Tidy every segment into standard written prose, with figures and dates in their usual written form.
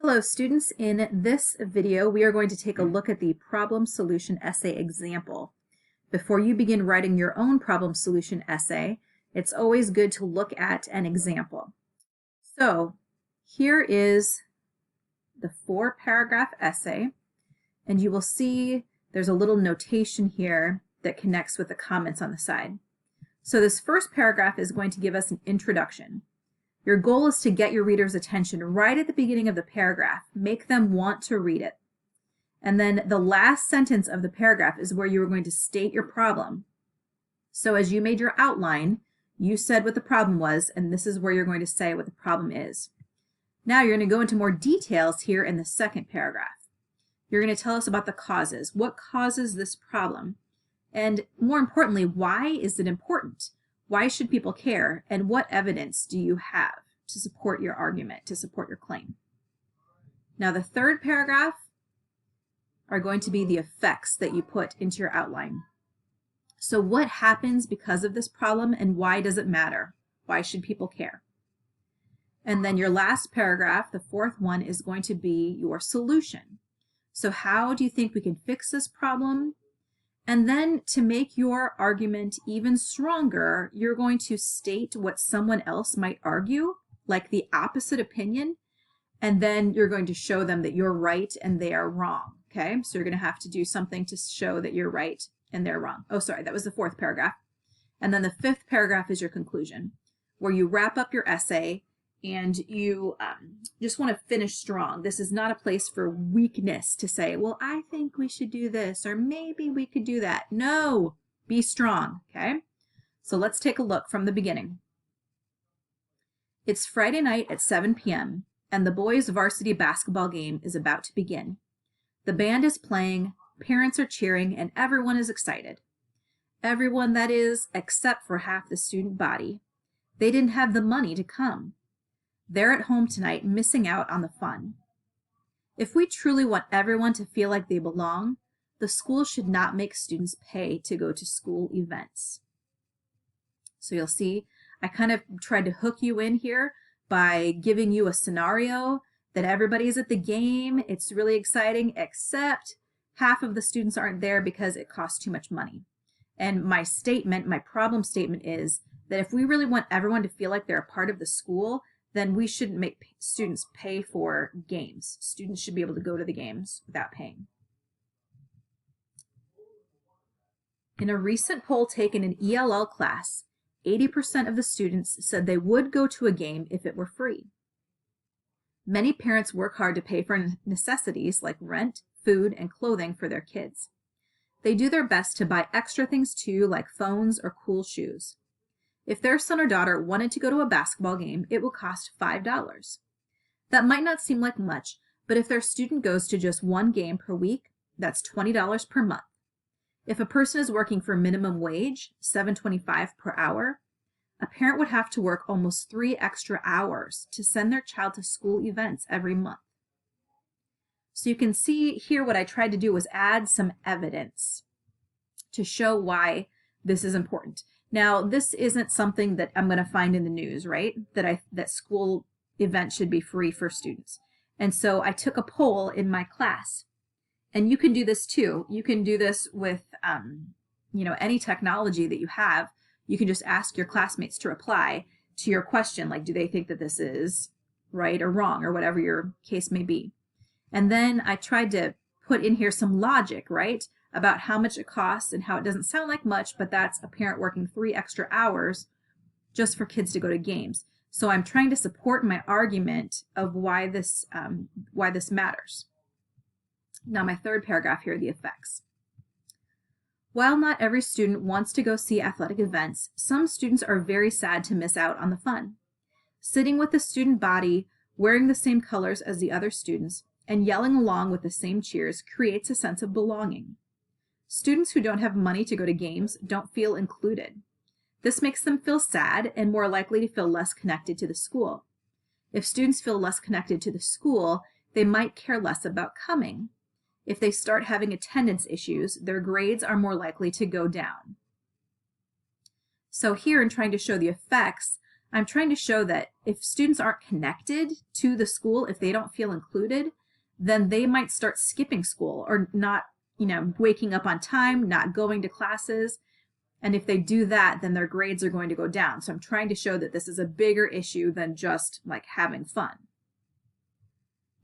Hello students, in this video we are going to take a look at the problem solution essay example. Before you begin writing your own problem solution essay, it's always good to look at an example. So here is the 4-paragraph essay, and you will see there's a little notation here that connects with the comments on the side. So this first paragraph is going to give us an introduction. Your goal is to get your reader's attention right at the beginning of the paragraph. Make them want to read it. And then the last sentence of the paragraph is where you are going to state your problem. So as you made your outline, you said what the problem was, and this is where you're going to say what the problem is. Now you're going to go into more details here in the second paragraph. You're going to tell us about the causes. What causes this problem? And more importantly, why is it important? Why should people care, and what evidence do you have to support your argument, to support your claim? Now the third paragraph are going to be the effects that you put into your outline. So what happens because of this problem, and why does it matter? Why should people care? And then your last paragraph, the fourth one, is going to be your solution. So how do you think we can fix this problem? And then to make your argument even stronger, you're going to state what someone else might argue, like the opposite opinion, and then you're going to show them that you're right and they are wrong, okay? So you're going to have to do something to show that you're right and they're wrong. Oh, sorry, that was the fourth paragraph. And then the fifth paragraph is your conclusion, where you wrap up your essay and you just want to finish strong. This is not a place for weakness to say, well, I think we should do this, or maybe we could do that. No, be strong, okay? So let's take a look from the beginning. It's Friday night at 7 p.m., and the boys' varsity basketball game is about to begin. The band is playing, parents are cheering, and everyone is excited. Everyone, that is, except for half the student body. They didn't have the money to come. They're at home tonight, missing out on the fun. If we truly want everyone to feel like they belong, the school should not make students pay to go to school events. So you'll see, I kind of tried to hook you in here by giving you a scenario that everybody's at the game. It's really exciting, except half of the students aren't there because it costs too much money. And my statement, my problem statement, is that if we really want everyone to feel like they're a part of the school, then we shouldn't make students pay for games. Students should be able to go to the games without paying. In a recent poll taken in ELL class, 80% of the students said they would go to a game if it were free. Many parents work hard to pay for necessities like rent, food, and clothing for their kids. They do their best to buy extra things too, like phones or cool shoes. If their son or daughter wanted to go to a basketball game, it will cost $5. That might not seem like much, but if their student goes to just one game per week, that's $20 per month. If a person is working for minimum wage, $7.25 per hour, a parent would have to work almost 3 extra hours to send their child to school events every month. So you can see here what I tried to do was add some evidence to show why this is important. Now, this isn't something that I'm going to find in the news, right? That school events should be free for students. And so I took a poll in my class. And you can do this too. You can do this with any technology that you have. You can just ask your classmates to reply to your question, like, do they think that this is right or wrong, or whatever your case may be. And then I tried to put in here some logic, right, about how much it costs and how it doesn't sound like much, but that's a parent working 3 extra hours just for kids to go to games. So I'm trying to support my argument of why this matters. Now my third paragraph here, the effects. While not every student wants to go see athletic events, some students are very sad to miss out on the fun. Sitting with the student body, wearing the same colors as the other students, and yelling along with the same cheers creates a sense of belonging. Students who don't have money to go to games don't feel included. This makes them feel sad and more likely to feel less connected to the school. If students feel less connected to the school, they might care less about coming. If they start having attendance issues, their grades are more likely to go down. So here, in trying to show the effects I'm trying to show that if students aren't connected to the school, if they don't feel included, then they might start skipping school or not, waking up on time, not going to classes. And if they do that, then their grades are going to go down. So I'm trying to show that this is a bigger issue than just like having fun.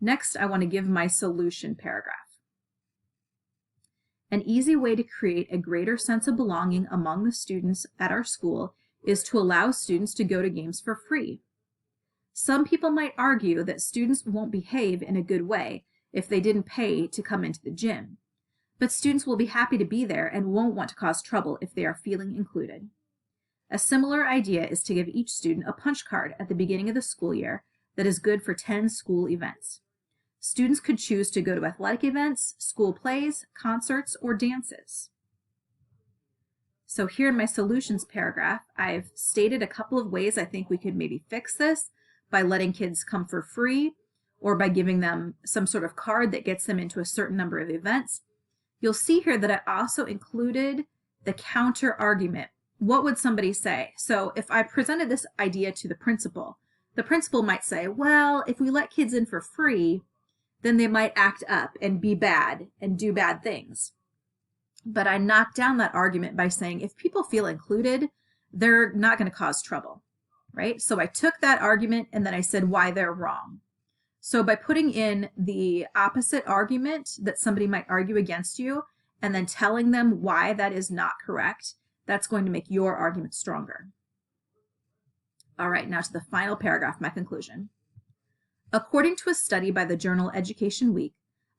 Next, I want to give my solution paragraph. An easy way to create a greater sense of belonging among the students at our school is to allow students to go to games for free. Some people might argue that students won't behave in a good way if they didn't pay to come into the gym, but students will be happy to be there and won't want to cause trouble if they are feeling included. A similar idea is to give each student a punch card at the beginning of the school year that is good for 10 school events. Students could choose to go to athletic events, school plays, concerts, or dances. So here in my solutions paragraph, I've stated a couple of ways I think we could maybe fix this by letting kids come for free or by giving them some sort of card that gets them into a certain number of events. You'll see here that I also included the counter argument. What would somebody say? So if I presented this idea to the principal might say, well, if we let kids in for free, then they might act up and be bad and do bad things. But I knocked down that argument by saying if people feel included, they're not going to cause trouble, right? So I took that argument and then I said why they're wrong. So by putting in the opposite argument that somebody might argue against you and then telling them why that is not correct, that's going to make your argument stronger. All right, now to the final paragraph, my conclusion. According to a study by the journal Education Week,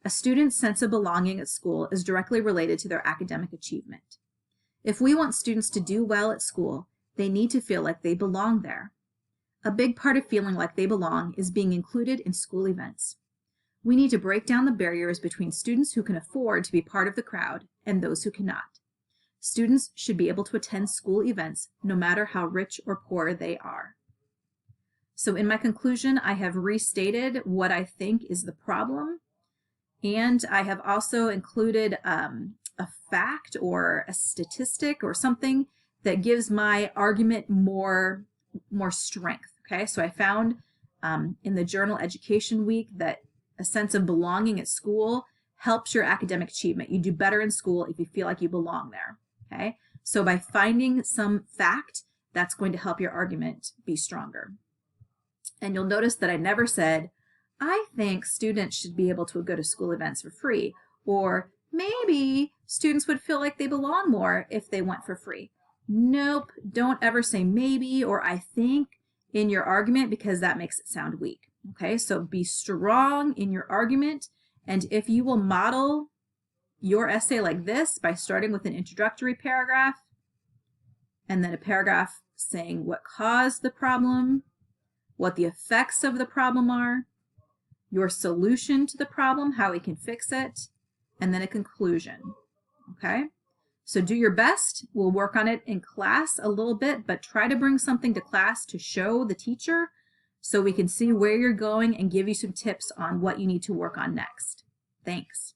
a student's sense of belonging at school is directly related to their academic achievement. If we want students to do well at school, they need to feel like they belong there. A big part of feeling like they belong is being included in school events. We need to break down the barriers between students who can afford to be part of the crowd and those who cannot. Students should be able to attend school events no matter how rich or poor they are. So in my conclusion, I have restated what I think is the problem, and I have also included a fact or a statistic or something that gives my argument more strength. Okay, so I found in the journal Education Week that a sense of belonging at school helps your academic achievement. You do better in school if you feel like you belong there. Okay, so by finding some fact, that's going to help your argument be stronger. And you'll notice that I never said, I think students should be able to go to school events for free, or maybe students would feel like they belong more if they went for free. Nope, don't ever say maybe or I think in your argument because that makes it sound weak. Okay, so be strong in your argument, and if you will model your essay like this by starting with an introductory paragraph and then a paragraph saying what caused the problem, what the effects of the problem are, your solution to the problem, how we can fix it, and then a conclusion. Okay, so do your best. We'll work on it in class a little bit, but try to bring something to class to show the teacher so we can see where you're going and give you some tips on what you need to work on next. Thanks.